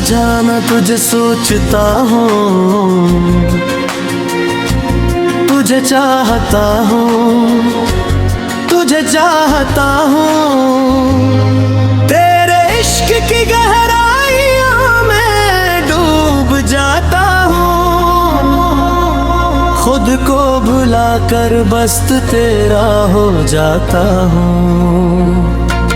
जाना तुझे सोचता हूँ, तुझे चाहता हूँ, तुझे चाहता हूँ। तेरे इश्क की गहराइयों में डूब जाता हूँ, खुद को भुला कर बस तेरा हो जाता हूँ।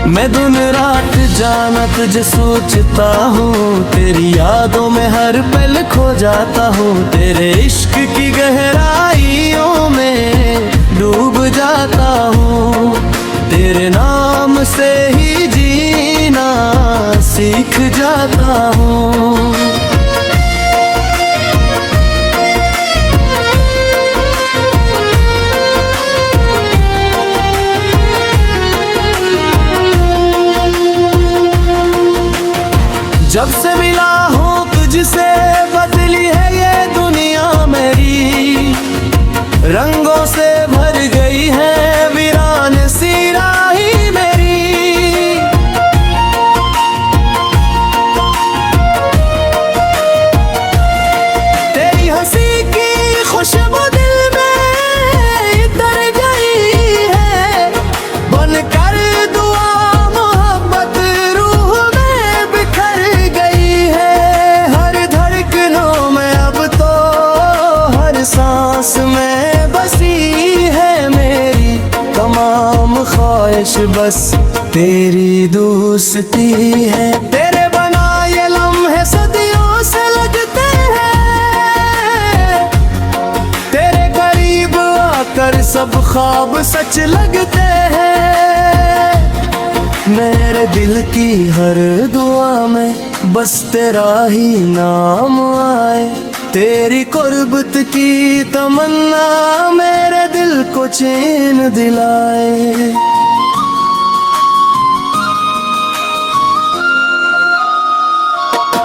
मैं दिन रात जाना तुझे सोचता हूँ, तेरी यादों में हर पल खो जाता हूँ। तेरे इश्क की गहराइयों में डूब जाता हूँ, तेरे नाम से ही जीना सीख जाता हूँ। जब से मिला हूँ तुझसे बदली है ये दुनिया मेरी, रंगों से भर गई है वीरान सी राही मेरी। तेरी हंसी की खुशबू दिल में उतर गई है, बनकर दुआ मोहब्बत रूह में बिखर गई है। हर धड़कनों में अब तो हर सांस में बसी है मेरी तमाम ख्वाहिश, बस तेरी दोस्ती है। तेरे बनाए लम्हे सदियों से लगते हैं, तेरे करीब आकर सब ख्वाब सच लगते हैं। मेरे दिल की हर दुआ में बस तेरा ही नाम आए, तेरी कुर्बत की तमन्ना मेरे दिल को चैन दिलाए।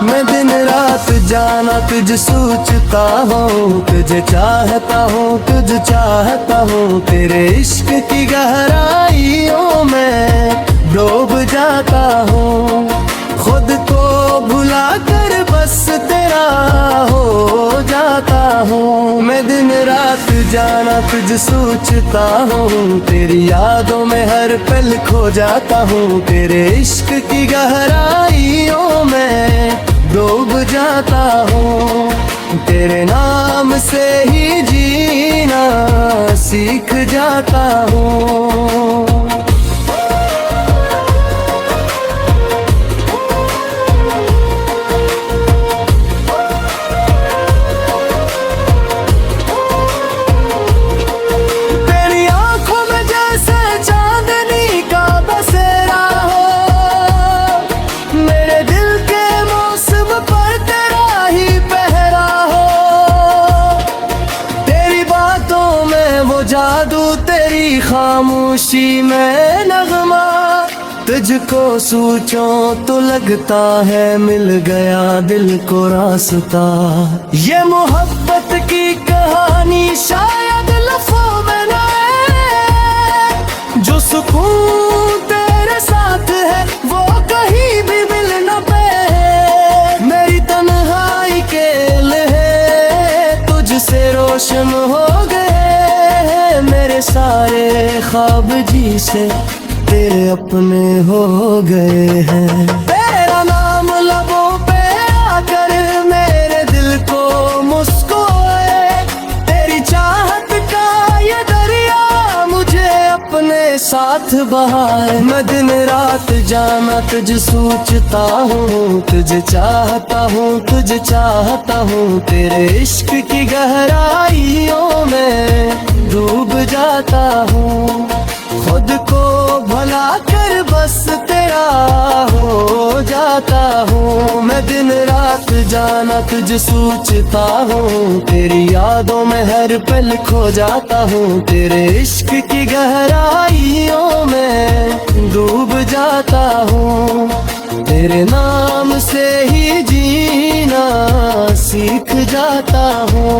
मैं दिन रात जाना तुझे सोचता हूँ, तुझे चाहता हूँ, तुझे चाहता हूँ। तेरे इश्क की गहराइयों में डूब जाता हूँ, खुद को भुला कर बस तेरा हो जाता हूँ। मैं दिन रात जाना तुझे सोचता हूँ, तेरी यादों में हर पल खो जाता हूँ। तेरे इश्क की गहराइयों में डूब जाता हूँ, तेरे नाम से ही जीना सीख जाता हूँ। जादू तेरी खामोशी में नगमा, तुझको सोचूं तो लगता है मिल गया दिल को रास्ता। ये मोहब्बत की कहानी शायद लफ्ज़ों में न है, जो सुकून तेरे साथ है वो कहीं भी मिल न पाए। मेरी तन्हाई के लम्हे तुझसे रोशन हो गए, मेरे सारे ख्वाब जी से तेरे अपने हो गए हैं। तेरा नाम लबों पे आकर मेरे दिल को मुस्कुराए, तेरी चाहत का ये दरिया मुझे अपने साथ बहाए। मैं दिन रात जाना तुझे सोचता हूँ, तुझे चाहता हूँ, तुझे चाहता हूँ। तेरे इश्क की गहराइयों में डूब जाता हूँ, खुद को भुला कर बस तेरा हो जाता हूँ। मैं दिन रात जाना तुझे सोचता हूँ, तेरी यादों में हर पल खो जाता हूँ। तेरे इश्क की गहराइयों में डूब जाता हूँ, तेरे नाम से ही जीना सीख जाता हूँ।